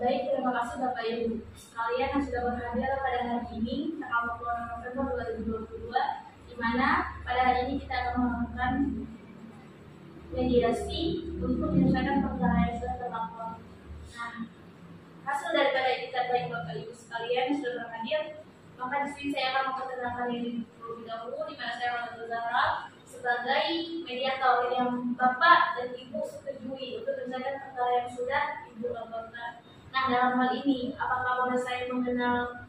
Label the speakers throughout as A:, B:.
A: Baik, terima kasih Bapak Ibu sekalian yang sudah berhadir pada hari ini tanggal 26 November 2022, di mana pada hari ini kita akan melakukan mediasi untuk menyelesaikan perkara yang sudah terlapor. Nah, hasil daripada itikat baik Bapak Ibu sekalian yang sudah berhadir, maka di sini saya akan memperkenalkan diri terlebih dahulu, di mana saya akan berbicara sebagai mediator yang Bapak dan Ibu setujui untuk menyelesaikan perkara yang sudah Ibu laporkan. Nah, dalam hal ini, apakah boleh saya mengenal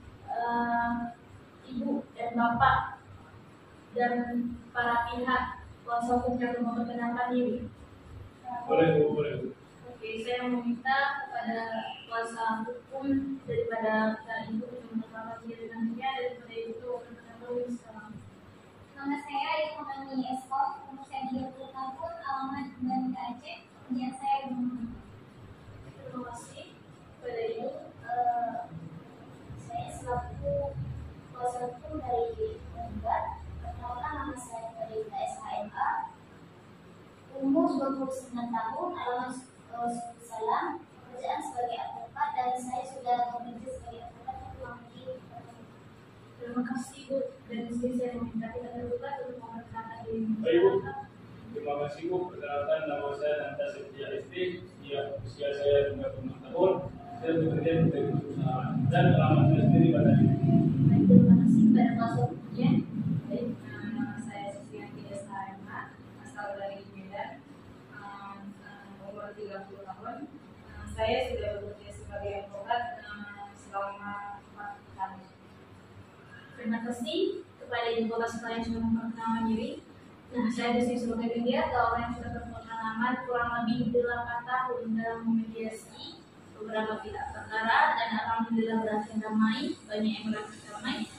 A: Ibu dan Bapak dan para pihak kuasa hukum yang memperkenalkan diri?
B: Boleh.
A: Oke, saya meminta kepada kuasa hukum daripada Ibu yang memperkenalkan diri nantinya, daripada Ibu memperkenalkan diri sekarang.
C: Nama saya Ilhamani Eskom, umur saya 30 tahun, alamat Banda Aceh, pekerjaan saya di rumah.
A: Terima kasih kepada Ibu.
C: Saya selaku kuasa hukum dari penggugat. Perkenalkan, nama saya Farida SHMA, umur 29 tahun, alamat Suku Salam, pekerjaan sebagai advokat, dan saya sudah bekerja sebagai advokat kurang lebih.
A: Terima kasih Bu. Dan di sini saya meminta kita tergugat untuk memperkenalkan diri.
B: Baik Bu, terima kasih Bu. Perkenalkan, nama saya Nanta Setia SD. Usia saya 26 tahun. Saya bekerja di perusahaan dan alamat saya sendiri pada ini.
A: Baik, terima kasih kepada kuasa hukumnya. Baik, nama saya Susianti SHMA, asal dari Medan, umur 30 tahun. Saya sudah bekerja sebagai advokat selama 4 tahun. Terima kasih kepada Ibu Bapak sekalian yang sudah memperkenalkan diri. Nah, saya di sini sebagai mediator orang yang sudah berpengalaman kurang lebih 8 tahun dalam memediasi beberapa pihak perkara, dan alhamdulillah berakhir damai, banyak yang berakhir damai.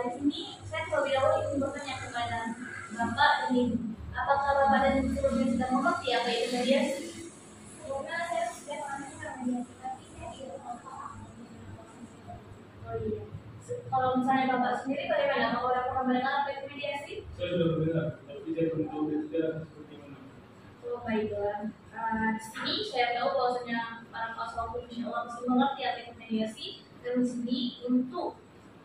A: Di sini saya terlebih dahulu ingin bertanya kepada Bapak dan Ibu, apakah Bapak dan Ibu sebelumnya sudah mengerti apa itu mediasi?
C: Sebelumnya saya sudah pernah mediasi, tapi saya tidak paham.
A: Oh iya. Kalau misalnya Bapak sendiri bagaimana? Apakah pernah mendengar apa itu mediasi?
B: Saya sudah mendengar, tapi saya belum tahu detail seperti mana.
A: Oh baiklah. Di sini saya tahu bahwasanya para kuasa hukum insya Allah mesti mengerti apa itu mediasi, dan di sini untuk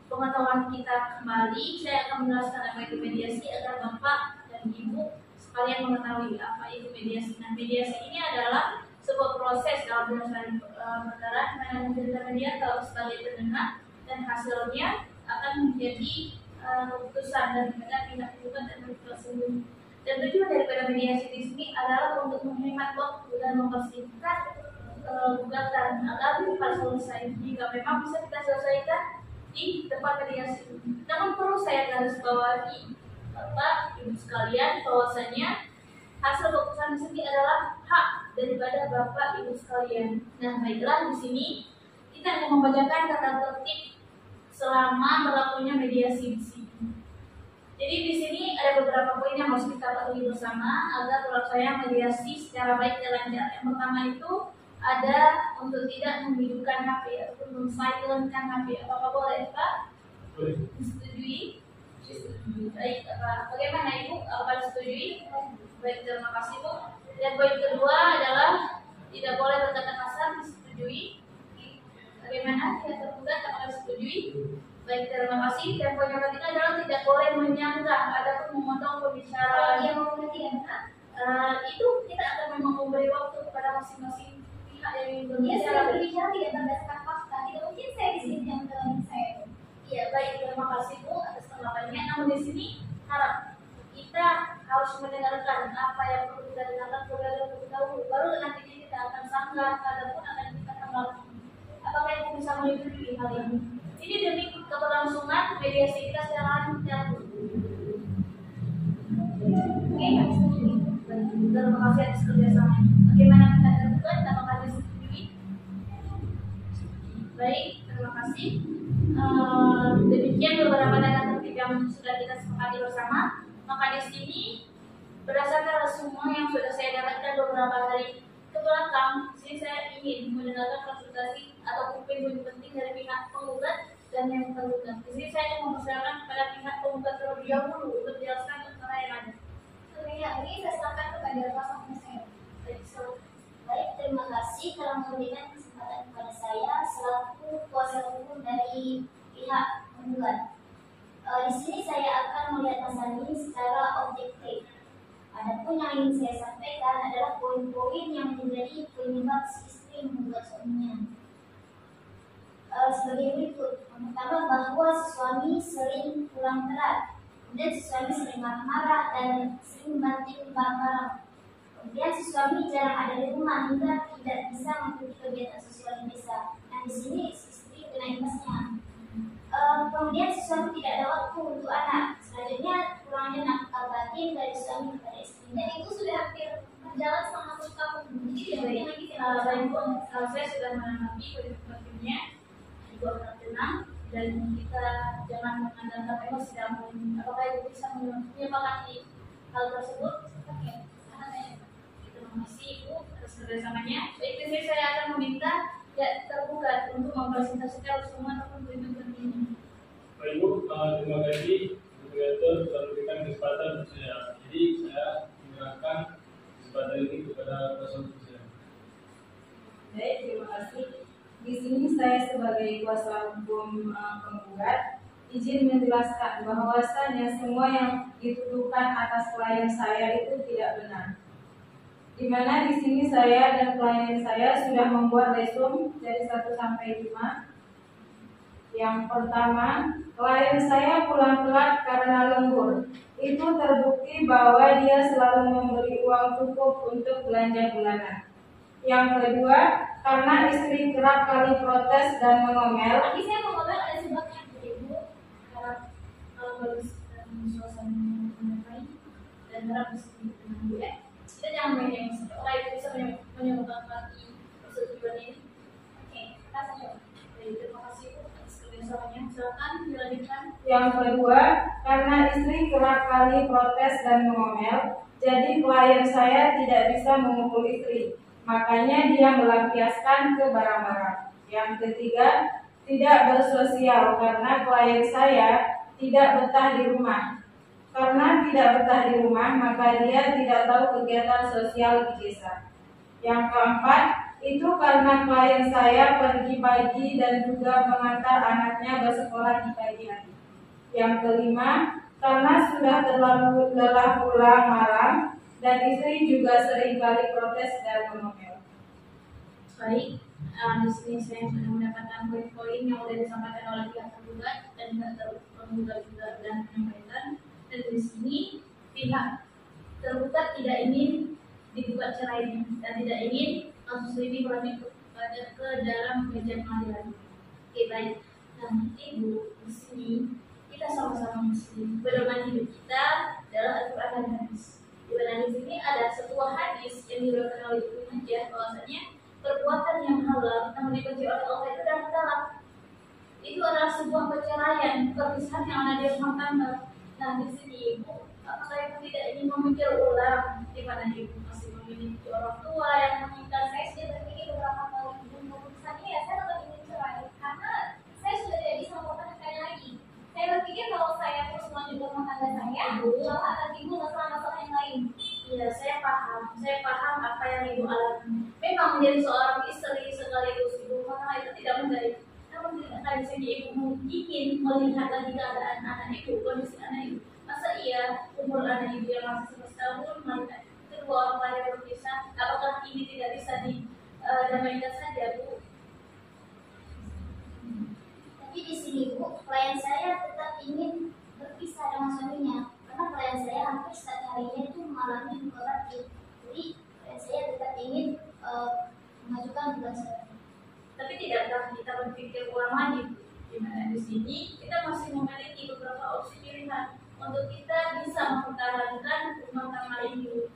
A: pengetahuan kita kembali saya akan menjelaskan apa itu mediasi agar Bapak dan Ibu sekalian mengetahui apa itu mediasi. Nah, mediasi ini adalah sebuah proses dalam penyelesaian perkara yang menjadi mediator sebagai penengah, dan hasilnya akan menjadi keputusan daripada pihak tergugat dan pihak tersebut. Dan tujuan daripada mediasi di sini adalah untuk menghemat waktu dan mempersingkat gugatan agar cepat selesai. Jika memang bisa kita selesaikan di tempat mediasi. Namun perlu saya garis bawahi Bapak Ibu sekalian bahwasanya hasil keputusan di sini adalah hak daripada Bapak Ibu sekalian. Nah, baiklah, di sini kita akan membacakan tata tertib selama berlakunya mediasi di sini. Jadi di sini ada beberapa poin yang harus kita patuhi bersama agar terlaksana mediasi secara baik dan lancar. Yang pertama itu ada untuk tidak menghidupkan HP ataupun men-silentkan HP. Apakah boleh Pak?
B: Boleh.
A: Disetujui? Disetujui. Baik, bagaimana Ibu? Apakah disetujui? Baik, terima kasih Bu. Dan poin kedua adalah tidak boleh berkata kasar. Disetujui? Bagaimana? Tidak tergugat, apakah disetujui? Baik, terima kasih. Dan poin yang ketiga adalah tidak boleh menyanggah ataupun memotong pembicaraan.
C: Yang mau bertiga,
A: Itu kita akan memang memberi waktu kepada masing-masing pihak yang
C: dia sudah
A: berbicara.
C: berbicara tidak berdasarkan fakta. Tidak mungkin saya di sini yang dalam saya.
A: Iya, baik, terima kasih Bu atas tanggapannya. Namun di sini harap kita harus mendengarkan apa yang perlu kita dengarkan terlebih dahulu. Baru nantinya kita akan sanggah ataupun akan kita tanggapi. Apakah Ibu bisa menyetujui hal ini? Ini demi keberlangsungan mediasi kita secara lancar. Oke, terima kasih atas kerjasamanya. Bagaimana kita tergugat? Apakah disetujui? Baik, terima kasih. Demikian beberapa data tertib yang sudah kita sepakati bersama. Maka di sini berdasarkan semua yang sudah saya dapatkan beberapa hari ke belakang, sini saya ingin mendengarkan konsultasi atau poin penting dari pihak penggugat dan yang tergugat. Di sini saya akan mempersilakan kepada pihak penggugat terlebih dahulu untuk menjelaskan perkara yang ada.
C: Sebenarnya ini saya serahkan kepada kuasa hukum saya.
A: Baik,
C: Baik, terima kasih telah memberikan kesempatan kepada saya dari pihak penggugat. Di sini saya akan melihat pasal ini secara objektif. Adapun yang ingin saya sampaikan adalah poin-poin yang menjadi penyebab si istri menggugat suaminya. Sebagai berikut. Yang pertama, bahwa si suami sering pulang telat. Kemudian si suami sering marah-marah dan sering banting barang-barang. Kemudian si suami jarang ada di rumah hingga tidak bisa mengikuti kegiatan sosial di desa. Nah, di sini si istri kena imbasnya. Kemudian si suami tidak ada waktu untuk anak. Selanjutnya, kurangnya nafkah batin dari suami kepada istri. Dan itu sudah hampir berjalan selama 1 tahun. Jadi tidak ada lagi
A: Saya sudah menanggapi poin-poinnya. Juga akan tenang dan kita jangan mengandalkan emosi dalam apakah itu bisa menyepakati hal tersebut. Oke, terima kasih Ibu atas kerjasamanya. Baik, di sini saya akan meminta ya terbuka untuk mempresentasikan semua dokumen ini.
B: Baik Ibu, terima kasih moderator telah memberikan kesempatan untuk saya. Jadi saya menyerahkan kesempatan ini kepada kuasa hukum saya.
D: Baik, terima kasih. Di sini saya sebagai kuasa hukum penggugat izin menjelaskan bahwasannya semua yang dituduhkan atas klien saya itu tidak benar. Di mana di sini saya dan klien saya sudah membuat resum dari 1 sampai 5. Yang pertama, klien saya pulang telat karena lembur. Itu terbukti bahwa dia selalu memberi uang cukup untuk belanja bulanan. Yang kedua, karena istri kerap kali protes dan mengomel.
C: Tadi saya mengomel ada sebabnya, Ibu.
A: Karena bagus dan suasana yang dan harap bisa tenang ya. Kita jangan main emosi. Orang itu bisa menyebabkan persetujuan ini.
C: Oke, kita coba.
A: Baik, terima kasih Bu atas kerjasamanya. Silakan dilanjutkan.
D: Yang kedua, karena istri kerap kali protes dan mengomel, jadi klien saya tidak bisa memukul istri. Makanya dia melampiaskan ke barang-barang. Yang ketiga, tidak bersosial karena klien saya tidak betah di rumah. Karena tidak betah di rumah, maka dia tidak tahu kegiatan sosial di desa. Yang keempat, itu karena klien saya pergi pagi dan juga mengantar anaknya bersekolah di pagi hari. Yang kelima, karena sudah terlalu lelah pulang malam, dan istri juga sering kali protes dan mengomel.
A: Baik, di sini saya sudah mendapatkan poin-poin yang sudah disampaikan oleh pihak tergugat dan pihak tergugat juga dan menyampaikan. Dan di sini pihak tergugat tidak ingin digugat cerai dan tidak ingin kasus ini berlanjut ke dalam meja pengadilan. Oke, baik. Nah, Ibu, di sini kita sama-sama muslim. Pedoman hidup kita adalah Al-Quran dan hadis. Di mana di sini ada sebuah hadis yang diriwayatkan oleh Ibnu Majah bahwasanya perbuatan yang halal namun dibenci oleh Allah itu adalah talak. Itu adalah sebuah perceraian, perpisahan yang ada di rumah tangga. Nah, di sini Ibu, apakah Ibu tidak ingin memikir ulang di mana Ibu masih memiliki orang tua yang menginginkan?
C: Saya sudah berpikir beberapa kali sebelum keputusannya ya saya tetap ingin cerai karena saya sudah tidak bisa mempertahankan lagi. Saya berpikir kalau saya terus melanjutkan rumah tangga saya, malah akan timbul masalah-masalah yang lain.
A: Ya, saya paham apa yang Ibu alami. Memang menjadi seorang istri sekaligus ibu rumah tangga itu tidak mudah. Namun tidak di sini Ibu ingin melihat lagi keadaan anak Ibu, kondisi anak Ibu. Masa iya umur anak Ibu yang masih 11 tahun melihat kedua orang tua yang berpisah, apakah ini tidak bisa didamaikan saja, Bu?
C: Tapi di sini Bu, klien saya tetap ingin berpisah dengan suaminya karena klien saya hampir setiap harinya itu mengalami luka batin. Jadi klien saya tetap ingin mengajukan gugatan cerai.
A: Tapi tidakkah kita berpikir ulang lagi, di mana di sini kita masih memiliki beberapa opsi pilihan untuk kita bisa mempertahankan rumah tangga ini.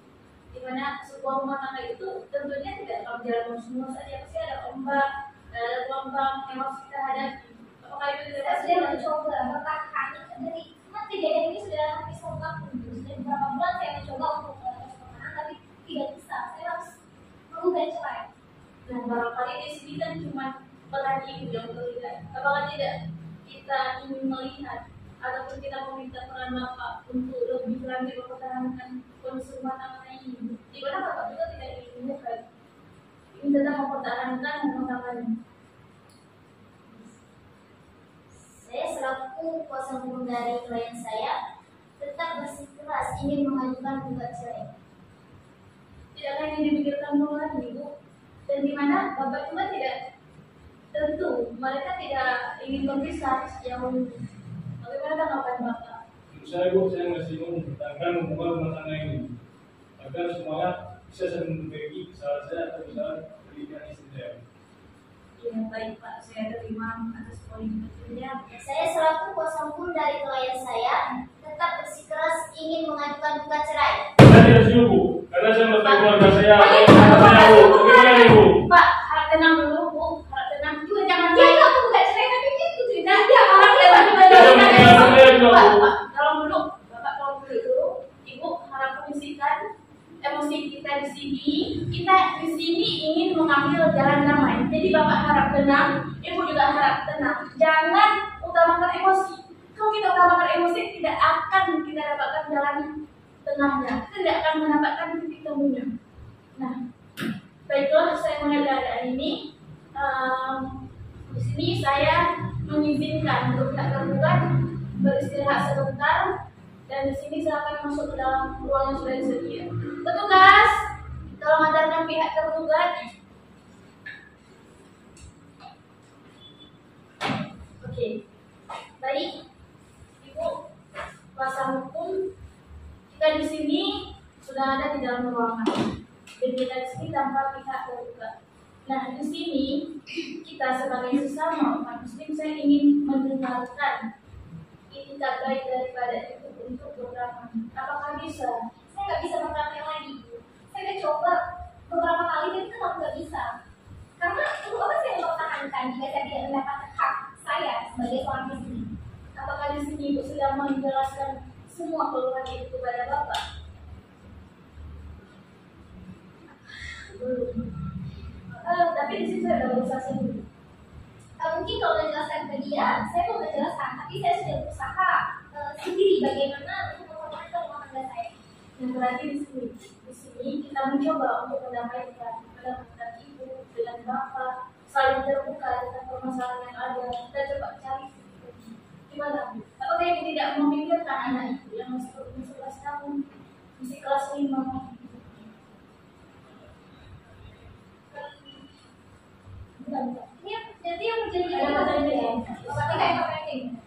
A: Di mana sebuah rumah tangga itu tentunya tidak akan berjalan mulus saja, pasti ada ombak, ada gelombang yang harus kita hadapi. Apakah itu tidak
C: Saya sudah mencoba bertahan dari kejadian ini sudah hampir 1 tahun. Sudah beberapa bulan saya mencoba untuk bertahan, tapi tidak bisa. Saya harus menggugat cerai.
A: Dan barangkali di sini kan cuma peran Ibu yang terlihat. Apakah tidak kita ingin melihat ataupun kita meminta peran Bapak untuk lebih lanjut mempertahankan kondisi rumah tangga ini? Di mana Bapak juga tidak ingin tetap mempertahankan rumah tangganya.
C: hukum dari klien saya tetap bersikeras ingin mengajukan gugat cerai.
A: Tidak ingin dipikirkan dulu lagi, Ibu. Dan di mana Bapak cuma tidak tentu, mereka tidak ingin berpisah sejauh ini. Bagaimana tanggapan Bapak?
B: Saya masih mempertahankan hubungan rumah tangga ini agar semuanya bisa saling berbagi salah saya atau misalnya pendidikan istri saya.
A: Ya, baik Pak, saya terima atas poin penjelasannya.
C: Saya selaku kuasa hukum dari klien saya tetap bersikeras ingin mengajukan gugat cerai.
B: Saya tidak setuju, Bu, karena saya merasa keluarga saya, Bu. Bagaimana Ibu?
A: Pak, harap tenang dulu, Bu. Harap tenang juga, jangan
C: Dia
A: main.
C: kamu gugat cerai tapi dia itu cerita
A: Dia harap tenang juga. Pak, tolong dulu. Bapak tolong dulu. Ibu harap komisikan emosi kita di sini. Kita di sini ingin mengambil jalan damai. Jadi Bapak harap tenang, Ibu juga harap tenang. Jangan utamakan emosi. Kalau kita utamakan emosi, tidak akan kita dapatkan jalan tengahnya. Kita tidak akan mendapatkan titik temunya. Nah, baiklah, saya mengenai keadaan ini. Di sini saya mengizinkan untuk pihak tergugat beristirahat sebentar, dan di sini silakan masuk ke dalam ruang yang sudah disedia. Petugas, tolong antarkan pihak tergugat. Oke, baik, Ibu kuasa hukum, kita di sini sudah ada di dalam ruangan, dan kita di sini tanpa pihak tergugat. Nah, di sini kita sebagai sesama umat Muslim, saya ingin mendengarkan itikat baik daripada Ibu untuk beberapa. Apakah bisa?
C: Saya nggak bisa berpraktek lagi. Saya udah coba beberapa kali dan tetap nggak bisa. Karena itu apa sih yang mempertahankan jika saya tidak mendapatkan hak saya sebagai seorang istri?
A: Apakah di sini Ibu sudah menjelaskan semua keluhan itu kepada Bapak? Belum. Tapi di sini saya sudah berusaha dulu.
C: Mungkin kalau udah jelaskan ke dia, saya mau menjelaskan, tapi saya sudah berusaha sendiri bagaimana untuk mempertahankan rumah tangga saya.
A: Yang berarti di sini kita mencoba untuk mendamaikan Ibu dengan Bapak, saling terbuka tentang permasalahan yang ada. Kita coba cari gimana Bu? Apakah Ibu tidak memikirkan anak Ibu yang masih berumur 11 tahun, masih kelas 5?
C: Bukan. Ini yang menjadi apa saja? Bapak kayak marketing.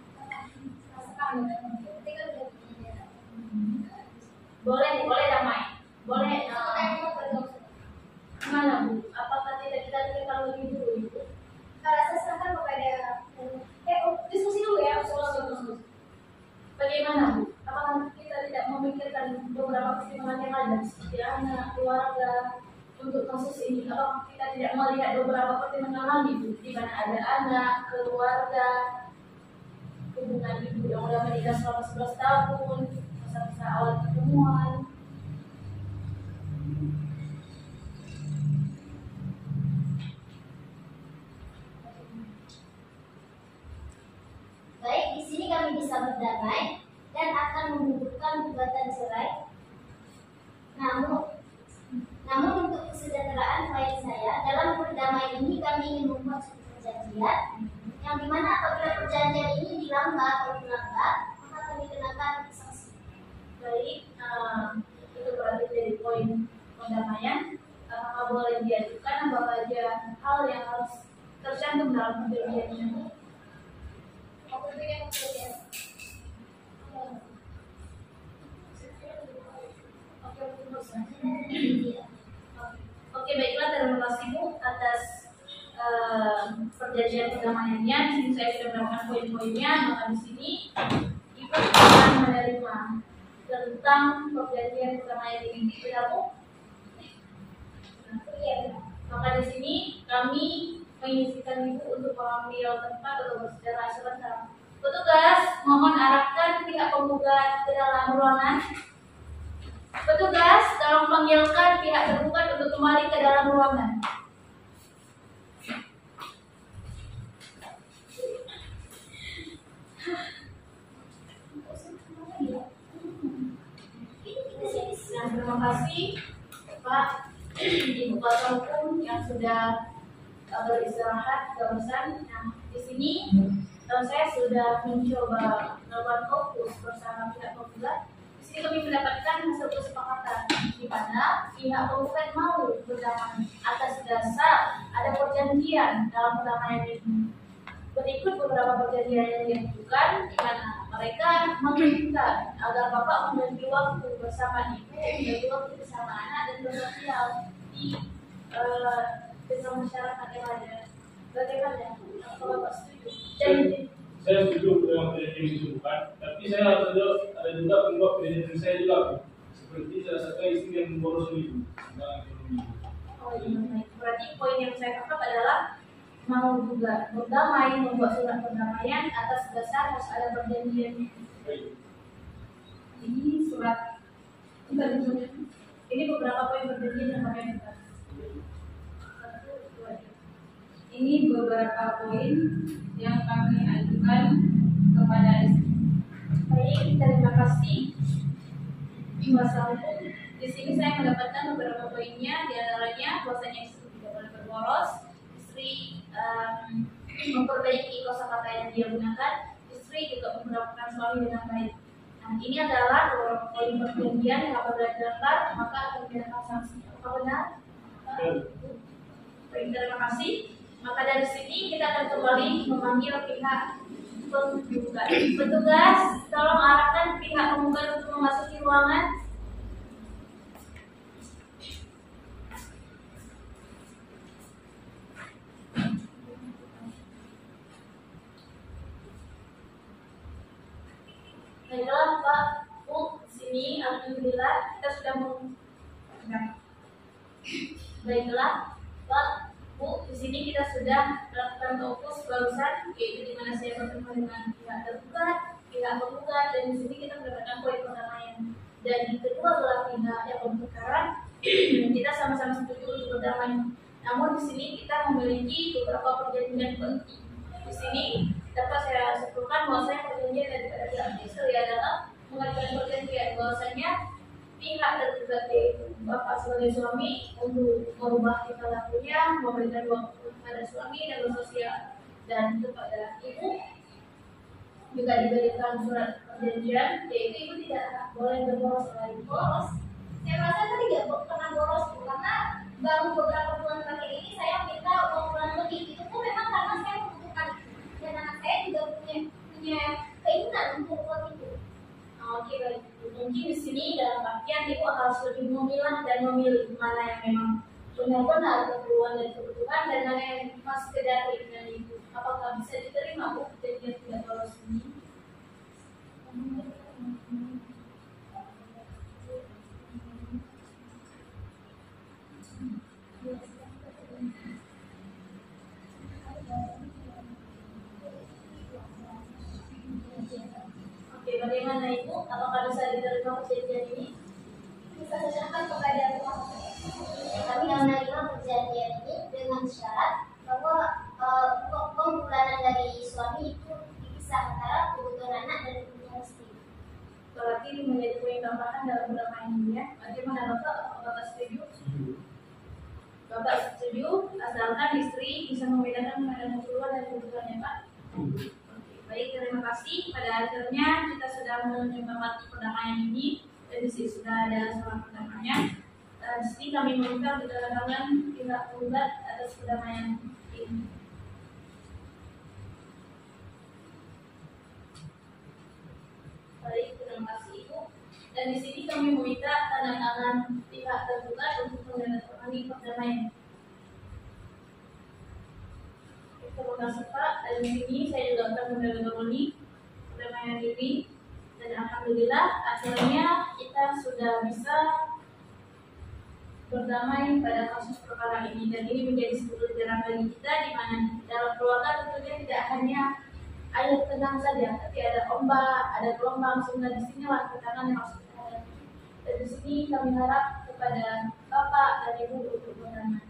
A: Boleh damai. Boleh. Gimana Bu? Apakah tidak kita pikirkan lebih dulu Ibu?
C: Saya serahkan kepada diskusi dulu ya.
A: Bagaimana Bu? Apakah kita tidak memikirkan beberapa pertimbangan yang ada seperti anak, keluarga untuk kasus ini? Apakah kita tidak melihat beberapa pertimbangan lagi Bu? Di mana ada anak, keluarga, hubungan Ibu yang sudah menikah selama 11 tahun, masa-masa awal pertemuan.
C: Baik, di sini kami bisa berdamai dan akan menggugurkan gugatan cerai. Namun untuk kesejahteraan klien saya, dalam berdamai ini kami ingin membuat suatu perjanjian yang dimana apabila perjanjian ini dilanggar atau dilanggar, maka kami kenakan sanksi.
A: Baik, itu berarti dari poin pendamaian. Apakah boleh diajukan apa saja hal yang harus tercantum dalam perjanjian ini? Oke, baiklah, terima kasih Bu atas perjanjian perdamaiannya. Di sini saya sudah mendapatkan poin-poinnya. Maka di sini Ibu akan menerima tentang perjanjian perdamaian ini. Tidak Bu? Maka di sini kami mengizinkan Ibu untuk mengambil tempat atau bersejarah sebentar. Petugas, mohon arahkan pihak penggugat ke dalam ruangan. Petugas, tolong panggilkan pihak tergugat untuk kembali ke dalam ruangan. Nah, terima kasih Pak Ibu kuasa hukum yang sudah beristirahat barusan. Nah, di sini saya sudah mencoba melakukan fokus bersama pihak penggugat. Di sini kami mendapatkan hasil kesepakatan di mana pihak penggugat mau berdamai atas dasar ada perjanjian dalam perdamaian ini. Berikut beberapa perjanjian yang diajukan di mana mereka meminta agar Bapak membagi waktu bersama Ibu, membagi waktu bersama anak dan bersosial di tengah masyarakat yang ada. Bagaimana? Kalau Bapak setuju?
B: Saya setuju dengan perjanjian yang disebutkan, tapi saya harus ada juga pengubah perjanjian saya juga, seperti salah satu istri yang memboros ibu.
A: Oh iya, berarti poin yang saya tangkap adalah mau juga berdamai, membuat surat perdamaian atas dasar harus ada perjanjian.
D: Ini surat
A: Ini beberapa poin perjanjian yang kami minta.
D: ini beberapa poin yang kami ajukan kepada istri.
A: Baik, terima kasih. Wassalamualaikum. Di sini saya mendapatkan beberapa poinnya, di antaranya bahwasanya istri tidak boleh berboros, istri memperbaiki kosakata yang dia gunakan, istri juga memperlakukan suami dengan baik. Nah, ini adalah beberapa poin perjanjian yang apabila dilanggar maka akan dikenakan sanksi. Apakah benar? Baik, terima kasih. Maka dari sini kita akan kembali memanggil pihak penggugat. Petugas, tolong arahkan pihak penggugat untuk memasuki ruangan. Baiklah Pak, Bu, sini alhamdulillah kita sudah Baiklah Pak, Bu, di sini kita sudah melakukan fokus barusan, yaitu di mana saya bertemu dengan pihak tergugat, pihak penggugat, dan di sini kita mendapatkan poin perdamaian. Dan di kedua belah pihak yang berperkara, kita sama-sama setuju untuk berdamai. Namun di sini kita memiliki beberapa perjanjian penting. Di sini dapat saya sebutkan bahwasanya perjanjian daripada pihak istri adalah mengajukan perjanjian bahwasanya pihak tergugat yaitu Bapak sebagai suami untuk merubah tingkah lakunya, memberikan waktu kepada suami dan bersosial, dan kepada ibu juga diberikan surat perjanjian yaitu ibu tidak boleh berboros lagi.
C: Boros. Saya rasa tadi nggak pernah boros Bu, karena baru beberapa bulan terakhir ini saya minta uang bulan lebih. Itu pun memang karena saya membutuhkan itu. Dan anak saya juga punya keinginan untuk uang itu.
A: Oke, baik. Mungkin di sini dalam artian ibu harus lebih memilah dan memilih mana yang memang benar-benar keperluan dan kebutuhan dan mana yang masih sekedar keinginan ibu. Apakah bisa diterima Bu perjanjian tidak boros ini? Oke, bagaimana Ibu? Apakah bisa diterima perjanjian ini?
C: Bisa saya serahkan kepada rumah saya. Kami menerima perjanjian ini dengan syarat bahwa uang bulanan dari suami itu dipisah antara kebutuhan anak dan kebutuhan istri.
A: Berarti ini menjadi poin tambahan dalam perdamaian ini ya. Bagaimana Bapak? Apakah Bapak setuju? Bapak setuju, asalkan istri bisa membedakan mana keperluan dan kebutuhannya Pak. Baik, terima kasih. Pada akhirnya kita sudah menyepakati perdamaian ini dan di sini sudah ada surat perdamaian. Di sini kami meminta keterangan pihak penggugat atas perdamaian ini. Baik, terima kasih Ibu. Dan di sini kami meminta tanda tangan pihak tergugat untuk menandatangani perdamaian. Terima kasih Pak. Dan di sini saya juga akan menandatangani perdamaian ini. Dan alhamdulillah akhirnya kita sudah bisa berdamai pada kasus perkara ini. Dan ini menjadi sebuah pelajaran bagi kita di mana dalam keluarga tentunya tidak hanya air tenang saja, tapi ada ombak, ada gelombang, sehingga di sinilah tantangan yang harus kita hadapi. Dan di sini kami harap kepada Bapak dan Ibu untuk berdamai.